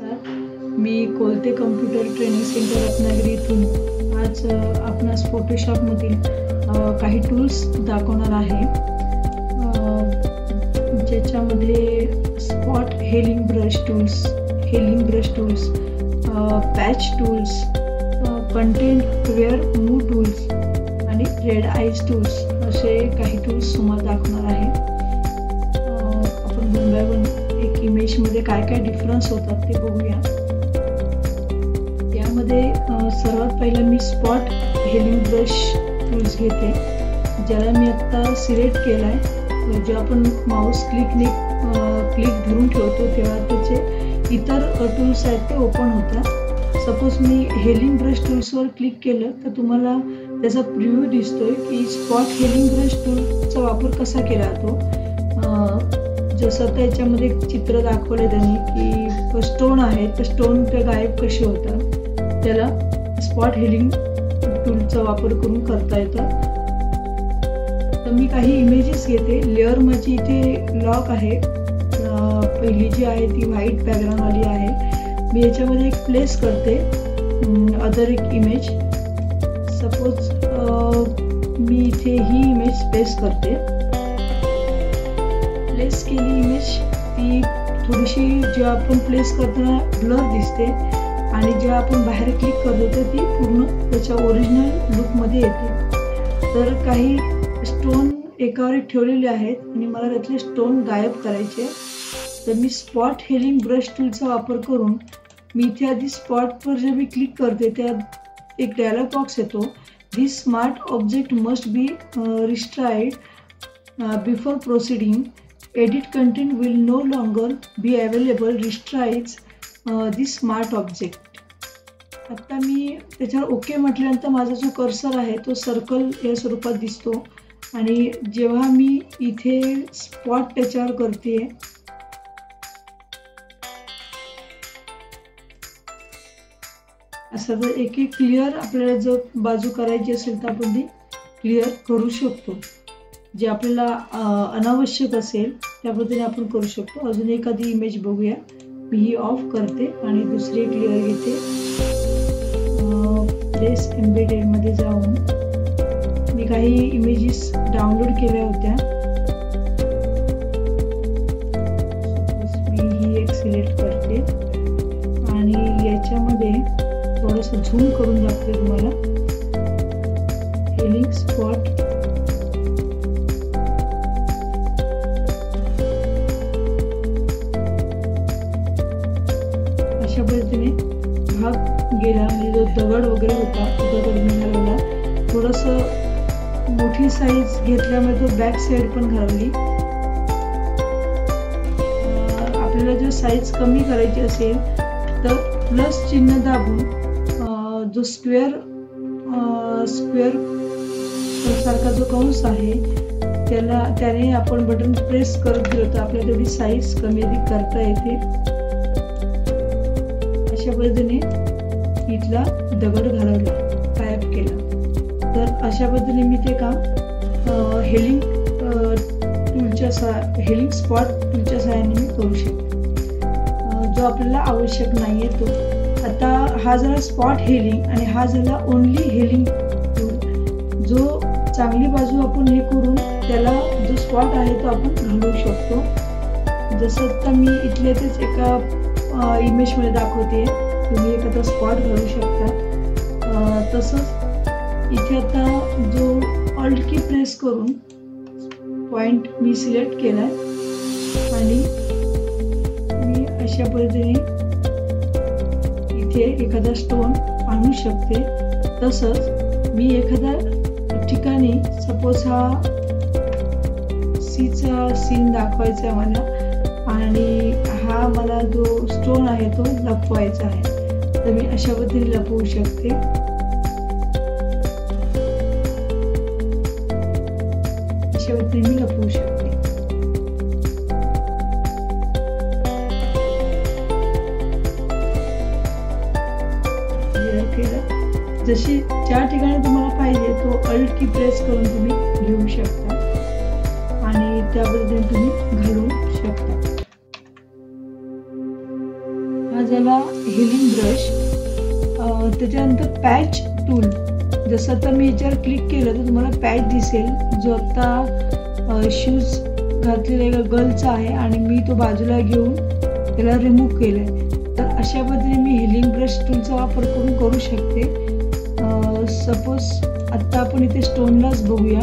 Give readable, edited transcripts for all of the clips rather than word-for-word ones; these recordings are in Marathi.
नमस्कार, मी Kolte computer training centre Ratnagiri इथून आज आपणास फोटोशॉपमधील काही टूल्स दाखवणार आहे, ज्याच्यामध्ये spot healing brush tools, patch tools, content aware move tools आणि रेड आईज टूल्स असे काही टूल्स तुम्हाला दाखवणार आहे। आपण वन बाय वन एक इमेजमध्ये काय काय डिफरन्स होतात ते बघूया। यामध्ये सर्वात पहिला मी स्पॉट हेलिंग ब्रश टूल्स घेते, ज्याला मी आता सिलेक्ट केला आहे। जे आपण माऊस क्लिक धरून ठेवतो तेव्हा त्याचे इतर टूल्स आहेत ते ओपन होतात। सपोज मी हेलिंग ब्रश टूल्सवर क्लिक केलं तर तुम्हाला त्याचा प्रिव्ह्यू दिसतोय की स्पॉट हेलिंग ब्रश टूलचा वापर कसा केला जातो। जसं त्याच्यामध्ये चित्र दाखवले त्यांनी की स्टोन आहे तर स्टोन ते गायब कसे होतात, त्याला स्पॉट हेलिंग टूलचा वापर करून करता येतं। तर मी काही इमेजेस घेते। लेअर माझी इथे लॉक आहे, पहिली जी आहे ती व्हाईट बॅकग्राऊंड वाली आहे। मी याच्यामध्ये एक प्लेस करते अदर एक इमेज। सपोज मी इथे ही इमेज प्लेस करते। प्लेस केली इमेज ती थोडीशी जेव्हा आपण प्लेस करताना ब्लर दिसते आणि जेव्हा आपण बाहेर क्लिक करतो तर ती पूर्ण त्याच्या ओरिजिनल लुकमध्ये येते। तर काही स्टोन एकावर एक ठेवलेले आहेत आणि मला त्यातले स्टोन गायब करायचे, तर मी स्पॉट हेलिंग ब्रश टूलचा वापर करून मी इथे आधी स्पॉटवर जे मी क्लिक करते त्या एक डायलॉग बॉक्स येतो। This smart object must be rasterised before proceeding, edit content will no longer be available, rasterises this smart object. आता मी त्याच्यावर ओके म्हटल्यानंतर माझा जो कर्सर आहे तो सर्कल या स्वरूपात दिसतो आणि जेव्हा मी इथे स्पॉट त्याच्यावर करते असं जर एक एक क्लिअर आपल्याला जर बाजू करायची असेल तर आपण ती क्लिअर करू शकतो। जे आपल्याला अनावश्यक असेल त्या पद्धतीने आपण करू शकतो। अजून एखादी इमेज बघूया। मी ही ऑफ करते आणि दुसरी क्लिअर घेते। प्लेस एम्बेडेड मध्ये जाऊन मी काही इमेजेस डाउनलोड केल्या होत्या। मी ही एक सिलेक्ट करते आणि याच्यामध्ये थोडंसं झूम करून दाखवते तुम्हाला। हेलिंग स्पॉट अशा पद्धतीने भाग गेला, म्हणजे जो दगड वगैरे होता तो दगड मी घालवला। थोडंसं मोठी साईज घेतल्यामुळे तो बॅक साईड पण घालवली। आपल्याला जर साईज कमी करायची असेल तर प्लस चिन्ह दाबून जो स्क्वेअर सारखा जो कंस आहे त्याने आपण बटन प्रेस करत गेलो तर आपल्याला तेवढी साईज कमी अधिक करता येते। अशा पद्धतीने इथला दगड घालवला, गायब केला। तर अशा पद्धतीने मी ते काम हेलिंग स्पॉट टूलच्या सहाय्याने मी करू शकते, जो आपल्याला आवश्यक नाहीये तो। आता हा झाला स्पॉट हेलिंग आणि हा झाला ओनली हेलिंग टूल। जो चांगली बाजू आपण हे करून त्याला जो स्पॉट आहे तो आपण घालवू शकतो। जसं आता मी इथल्या तेच एका इमेजमध्ये दाखवते, तुम्ही एखादा स्पॉट घालू शकता। तसंच इथे आता जो ऑल्ट की प्रेस करून पॉइंट मी सिलेक्ट केला आणि मी अशा पद्धतीने इथे एखादा स्टोन आणू शकते। तसंच मी एखाद्या ठिकाणी सपोज हा सीचा सीन दाखवायचा आहे मला आणि हा मला जो स्टोन आहे तो लपवायचा आहे, तर मी अशा पद्धतीने लपवू शकते। अशा पद्धतीने मी लपवू शकते। जशी ज्या ठिकाणी तुम्हाला पाहिजे तो अल्ट की प्रेस करून तुम्ही घेऊ शकता आणि त्या पद्धतीने तुम्ही घालू शकता। हा झाला हेलिंग ब्रश. त्याच्यानंतर पॅच टूल. जसं आता मी याच्यावर क्लिक केलं तर तुम्हाला पॅच दिसेल, जो आता शूज घातलेला गर्लचा आहे आणि मी तो बाजूला घेऊन त्याला रिमूव्ह केलं आहे. तर अशा पद्धतीने मी हेलिंग ब्रश टूलचा वापर करू शकते. सपोज आत्ता आपण इथे स्टोनलाच बघूया.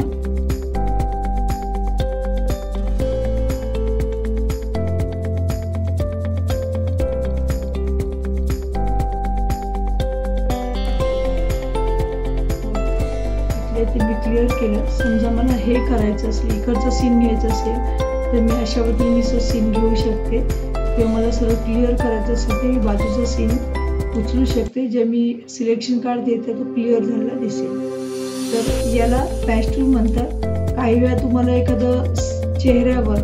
ते मी क्लिअर केलं. समजा मला हे करायचं असेल, इकडचं सीन घ्यायचं असेल तर मी अशा पद्धतीने सीन घेऊ शकते, किंवा मला सरळ क्लिअर करायचं असेल तर मी बाजूचा सीन उचलू शकते. जे मी सिलेक्शन कार्ड देते तो क्लिअर झालेला दिसेल. तर याला पॅच टूल म्हणतात. काही वेळा तुम्हाला एखादं चेहऱ्यावर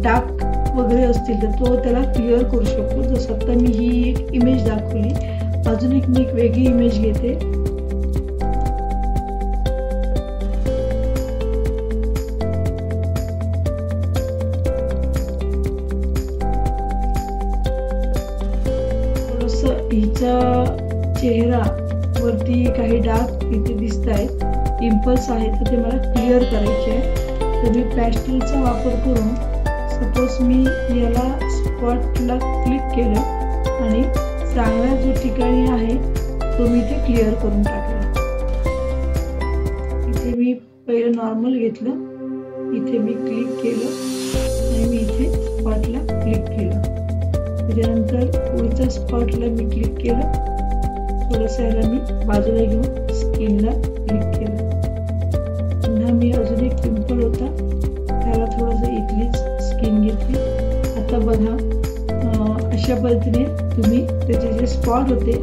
डार्क वगैरे असतील तर तो त्याला क्लिअर करू शकतो. जसं आता मी ही एक इमेज दाखवली, अजून मी एक वेगळी इमेज घेते. हिचा चेहरा वरती काही डार्क इथे दिसत आहेत, पिंपल्स आहेत, तर ते मला क्लिअर करायचे आहे. तर मी पॅच टूलचा वापर करून सपोज मी याला स्पॉटला क्लिक केलं आणि चांगला जो ठिकाणी आहे तो मी इथे क्लिअर करून टाकला. इथे मी पहिलं नॉर्मल घेतलं, इथे मी क्लिक केलं आणि मी इथे स्पॉटला क्लिक केलं. त्याच्यानंतर पुढच्या स्पॉटला मी क्लिक केलं, थोडंसं याला मी बाजूला घेऊन स्किनला क्लिक केलं. पुन्हा मी अजून एक पिंपल होता त्याला थोडंसं इथलीच स्किन घेतली. आता बघा अशा पद्धतीने तुम्ही त्याचे जे स्पॉट होते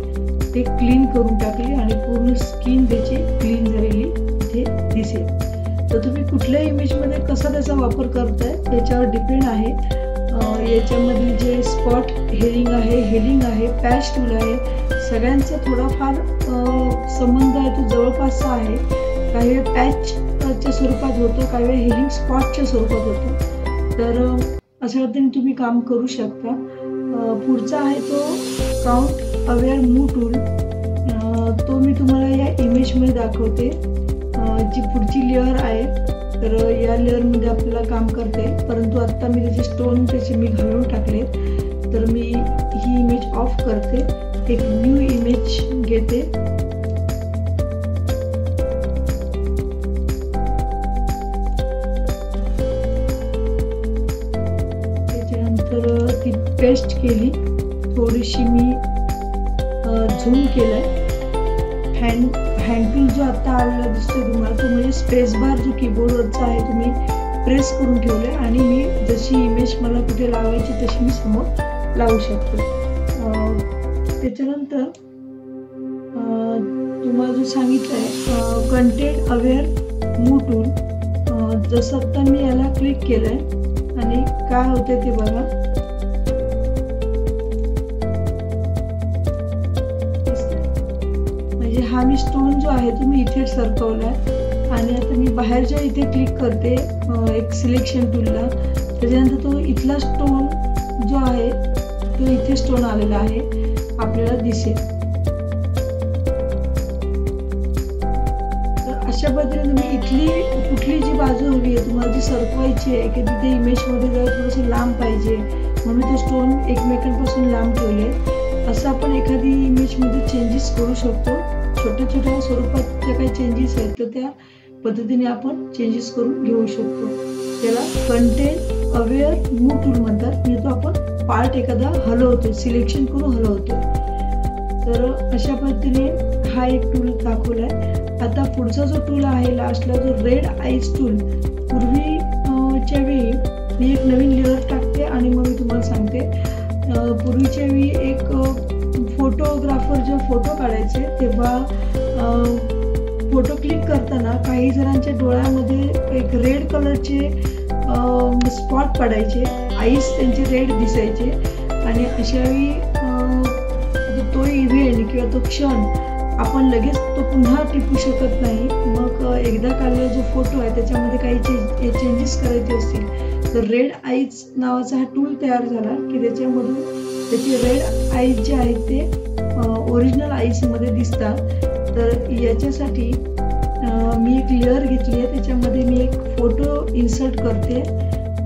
ते क्लीन करून टाकले आणि पूर्ण स्किन त्याची क्लीन झालेली इथे दिसेल. तर तुम्ही कुठल्याही इमेजमध्ये कसा त्याचा वापर करताय याच्यावर डिपेंड आहे. याच्यामध्ये जे स्पॉट हेलिंग आहे, पॅच टूल आहे, सगळ्यांचा थोडाफार संबंध आहे, तो जवळपासचा आहे. काही वेळ पॅचच्या स्वरूपात होतं, काही वेळ हेलिंग स्पॉटच्या स्वरूपात होतं. तर अशा पद्धतीने तुम्ही काम करू शकता. पुढचा आहे तो काउंट अवेअर मूव्ह टूल. तो मी तुम्हाला या इमेजमध्ये दाखवते. जी पुढची लेअर आहे तर या लेअरमध्ये आपल्याला काम करते, परंतु आत्ता मी त्याचे स्टोन मी घालून टाकले. तर मी ही इमेज ऑफ करते, एक न्यू इमेज घेते. त्याच्यानंतर ती पेस्ट केली, थोडीशी मी झूम केलंय. हँड टूल जो आता आलेला दिसतोय तुम्हाला तो म्हणजे स्पेस बार जो कीबोर्डवरचा आहे तुम्ही प्रेस करून ठेवले आणि मी जशी इमेज मला कुठे लावायची तशी मी समोर लावू शकते. त्याच्यानंतर तुम्हाला जो सांगितलंय कंटेंट अवेअर मूव्ह टूल. जसं आता मी याला क्लिक केलंय आणि काय होते ते बघा. हा मी स्टोन जो आहे तो मी इथे सरकवलाय आणि आता मी बाहेरच्या इथे क्लिक करते एक सिलेक्शन टूलला. त्याच्यानंतर तो इथला स्टोन जो आहे तो इथे स्टोन आलेला आहे आपल्याला दिसेल. तर अशा पद्धतीने तुम्ही इथली कुठली जी बाजू हवी आहे तुम्हाला जी सरकवायची आहे की तिथे इमेजमध्ये जर थोडंसं लांब पाहिजे म्हणून तो स्टोन एकमेकांपासून लांब ठेवले. असं आपण एखादी इमेजमध्ये चेंजेस करू शकतो. छोट्या छोट्या स्वरूपात ज्या काही चेंजेस आहेत तर त्या पद्धतीने आपण चेंजेस करून घेऊ शकतो. त्याला कंटेंट अवेअर मूव्ह टूल म्हणतात. म्हणजे तो आपण पार्ट एखादा हलवतो, सिलेक्शन करून हलवतो. तर अशा पद्धतीने हा एक टूल दाखवलाय. आता पुढचा जो टूल आहे लास्टला जो रेड आईज टूल. पूर्वीच्या वेळी मी एक नवीन लेअर टाकते आणि मग मी तुम्हाला सांगते. पूर्वीच्या वेळी एक फोटोग्राफर जेव्हा फोटो काढायचे तेव्हा फोटो क्लिक करताना काही जणांच्या डोळ्यामध्ये एक रेड कलरचे स्पॉट पडायचे, आईज त्यांचे रेड दिसायचे आणि अशावेळी तो इव्हेंट किंवा तो क्षण आपण लगेच तो पुन्हा टिपू शकत नाही. मग एकदा काढलेला जो फोटो आहे त्याच्यामध्ये काही चेंजेस करायचे असतील तर रेड आईज नावाचा हा टूल तयार झाला की त्याच्यामधून त्याचे रेड आईज जे आहेत ते ओरिजिनल आईजमध्ये दिसतात. तर याच्यासाठी मी एक लेअर घेतली आहे, त्याच्यामध्ये मी एक फोटो इन्सर्ट करते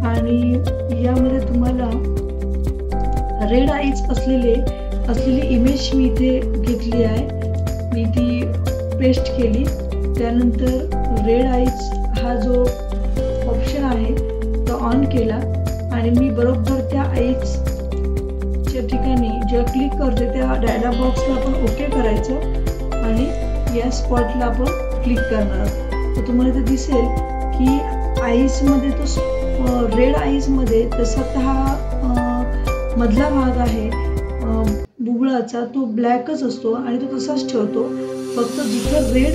आणि यामध्ये तुम्हाला रेड आईज असलेली इमेज मी इथे घेतली आहे. मी ती पेस्ट केली. त्यानंतर रेड आईज हा जो ऑप्शन आहे तो ऑन केला आणि मी बरोबर त्या आईजच्या ठिकाणी जेव्हा क्लिक करते त्या डायलॉग बॉक्सला आपण ओके करायचं आणि या स्पॉटला आपण क्लिक करणार. तर तुम्हाला ते दिसेल की आईजमध्ये तो रेड आईजमध्ये तसा हा मधला भाग आहे बुबुळाचा तो ब्लॅकच असतो आणि तो तसाच ठेवतो. फक्त जिथं रेड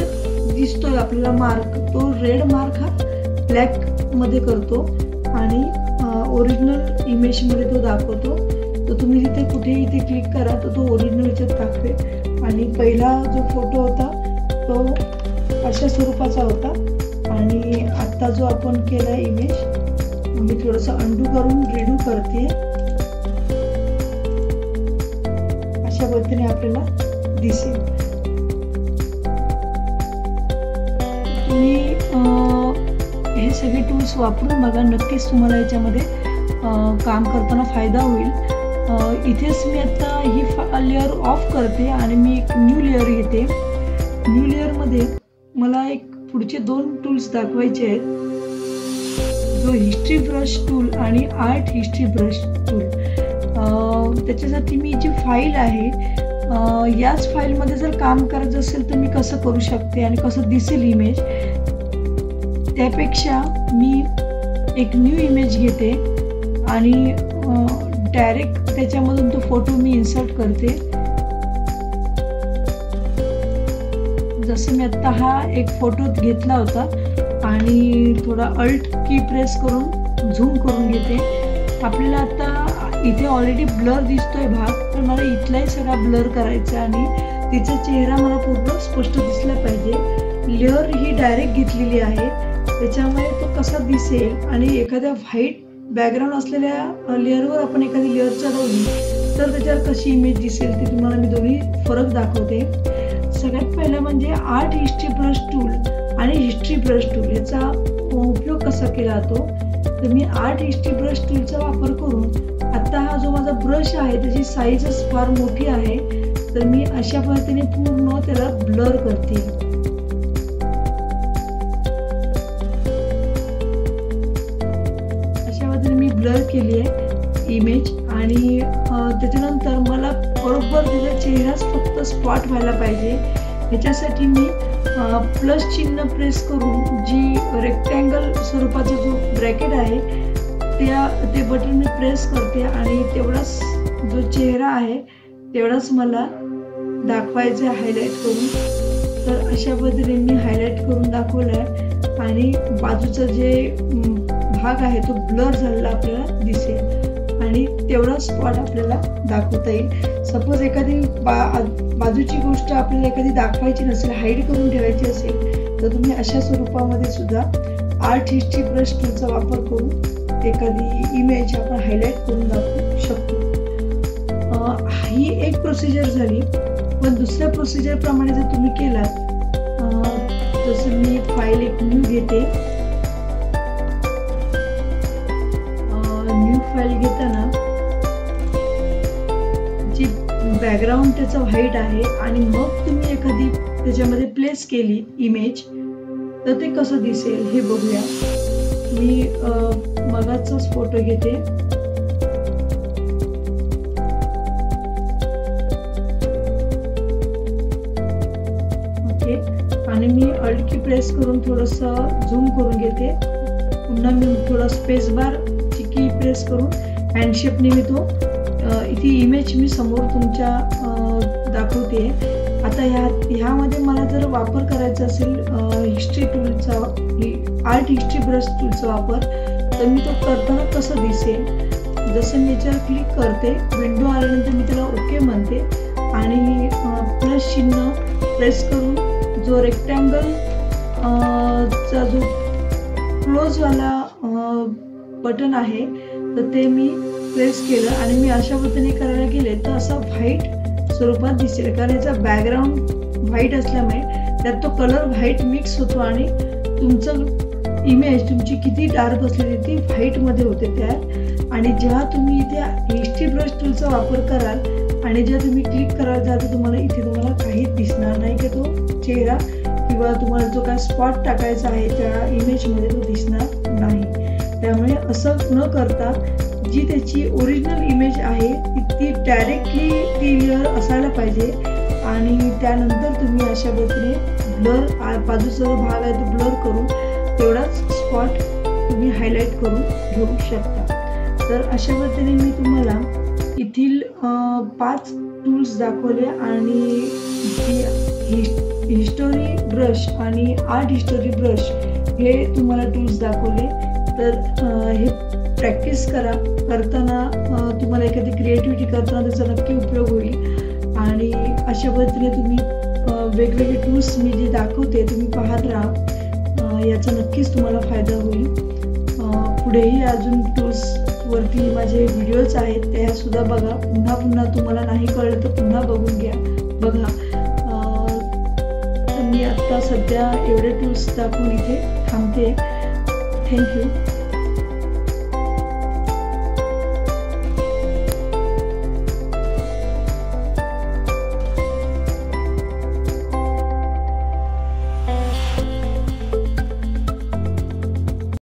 दिसतोय आपल्याला मार्क, तो रेड मार्क हा ब्लॅक मध्ये करतो आणि ओरिजिनल इमेजमध्ये तो दाखवतो. तर तुम्ही तिथे कुठेही इथे क्लिक करा तर तो ओरिजिनल याच्यात दाखवेल. आणि पहिला जो फोटो होता तो अशा स्वरूपाचा होता आणि आत्ता जो आपण केला इमेज मी थोडंसं अंडू करून रिडू करते. अशा पद्धतीने आपल्याला दिसेल. तुम्ही हे सगळे टूल्स वापरून बघा, नक्कीच तुम्हाला याच्यामध्ये काम करताना फायदा होईल. इथेच मी आता ही लेअर ऑफ करते आणि मी एक न्यू लेअर घेते. न्यू लेअरमध्ये मला एक पुढचे 2 टूल्स दाखवायचे आहेत, जो हिस्ट्री ब्रश टूल आणि आर्ट हिस्ट्री ब्रश टूल. त्याच्यासाठी मी जी फाईल आहे याच फाईलमध्ये जर काम करायचं असेल तर मी कसं करू शकते आणि कसं दिसेल इमेज, त्यापेक्षा मी एक न्यू इमेज घेते आणि डायरेक्ट त्याच्यामधून तो फोटो मी इन्सर्ट करते. जसं मी आत्ता हा एक फोटो घेतला होता आणि थोडा अल्ट की प्रेस करून झूम करून घेते. आपल्याला आता इथे ऑलरेडी ब्लर दिसतोय भाग, तर मला इथलाही सगळा ब्लर करायचा आणि तिचा चेहरा मला पूर्ण स्पष्ट दिसला पाहिजे. लेअर ही डायरेक्ट घेतलेली आहे, त्याच्यामुळे तो कसा दिसेल आणि एखाद्या व्हाईट बॅकग्राऊंड असलेल्या लेअरवर आपण एखादी लेअर चढवली तर त्याच्यावर कशी इमेज दिसेल ते तुम्हाला मी दोन्ही फरक दाखवते. सगळ्यात पहिलं म्हणजे आर्ट हिस्ट्री ब्रश टूल आणि हिस्ट्री ब्रश टूल याचा उपयोग कसा केला जातो. तर मी आर्ट हिस्ट्री ब्रश टूलचा वापर करून आता हा जो माझा ब्रश आहे त्याची साईजच फार मोठी आहे, तर मी अशा पद्धतीने पूर्ण त्याला ब्लर करते. मी ब्लर केली आहे इमेज आणि त्याच्यानंतर मला बरोबर त्याचा चेहराच फक्त स्पॉट व्हायला पाहिजे. याच्यासाठी मी प्लस चिन्ह प्रेस करून जी रेक्टँगल स्वरूपाचा जो ब्रॅकेट आहे ते बटन मी प्रेस करते आणि तेवढाच जो चेहरा आहे तेवढाच मला दाखवायचं आहे हायलाईट करून. तर अशा पद्धतीने मी हायलाईट करून दाखवलं आहे आणि बाजूचा जे भाग आहे तो ब्लर झालेला आपल्याला दिसेल आणि तेवढा स्पॉट आपल्याला दाखवता येईल. सपोज एखादी बाजूची गोष्ट आपल्याला एखादी दाखवायची नसेल, हाईड करून ठेवायची असेल, तर तुम्ही अशा स्वरूपामध्ये सुद्धा आर्ट हिस्ट्री ब्रश टूलचा वापर करून एखादी इमेज आपण हायलाईट करून दाखवू शकतो. ही एक प्रोसिजर झाली. पण दुसऱ्या प्रोसिजर प्रमाणे जर तुम्ही केलात, जसं मी फाईल एक न्यू घेते, न्यू फाईल घेताना जी बॅकग्राऊंड त्याचं व्हाईट आहे आणि मग तुम्ही एखादी त्याच्यामध्ये प्लेस केली इमेज तर ते कसं दिसेल हे बघूया. मी मगाचाच फोटो घेते. ओके, आणि मी अल्ट की प्रेस करून थोडंसं झूम करून घेते. पुन्हा मी थोडा स्पेस बार की प्रेस करून हँडशेपने मी तो इथे इमेज मी समोर तुमच्या दाखवते. आता ह्यामध्ये मला जर वापर करायचा असेल हिस्ट्री टूलचा, आर्ट हिस्ट्री ब्रश टूलचा वापर, तर मी तो करताना कसं दिसेल. जसं मी याच्यावर क्लिक करते, विंडो आल्यानंतर मी त्याला ओके म्हणते आणि प्लस चिन्ह प्रेस करून जो रेक्टँगल चा जो क्लोजवाला बटन आहे तर ते मी प्रेस केलं आणि मी अशा पद्धतीने करायला गेले तर असं व्हाईट स्वरूपात दिसेल, कारण याचा बॅकग्राऊंड व्हाईट असल्यामुळे त्यात तो कलर व्हाईट मिक्स होतो आणि तुमचं इमेज तुमची किती डार्क असलेली ती व्हाईटमध्ये होते तयार। आणि जेव्हा तुम्ही इथे हिस्ट्री ब्रश टूलचा वापर कराल आणि जेव्हा तुम्ही क्लिक कराल तर तुम्हाला इथे काहीच दिसणार नाही की तो चेहरा किंवा तुम्हाला जो काय स्पॉट टाकायचा आहे त्या इमेजमध्ये तो दिसणार नाही। त्यामुळे असं न करता जी त्याची ओरिजिनल इमेज आहे ती डायरेक्टली ती लेअर असायला पाहिजे आणि त्यानंतर तुम्ही अशा पद्धतीने ब्लर बाजूचा जो भाग आहे तो ब्लर करून तेवढाच स्पॉट तुम्ही हायलाइट करून घेऊ शकता। तर अशा पद्धतीने मी तुम्हाला इथील 5 टूल्स दाखवले आणि हिस्टोरी ब्रश आणि आर्ट हिस्टोरी ब्रश हे तुम्हाला टूल्स दाखवले। तर हे प्रॅक्टिस करताना तुम्हाला एखादी क्रिएटिव्हिटी करताना त्याचा नक्की उपयोग होईल आणि अशा पद्धतीने तुम्ही वेगवेगळे टूल्स मी जे दाखवते तुम्ही पाहत राहा, याचा नक्कीच तुम्हाला फायदा होईल। पुढेही अजून टूल्स वरती माझे व्हिडिओज आहेत त्या सुद्धा बघा, पुन्हा तुम्हाला नाही कळलं तर पुन्हा बघून घ्या बघा। तर मी आता सध्या एवढे टूल्स दाखवून इथे थांबते। थँक्यू।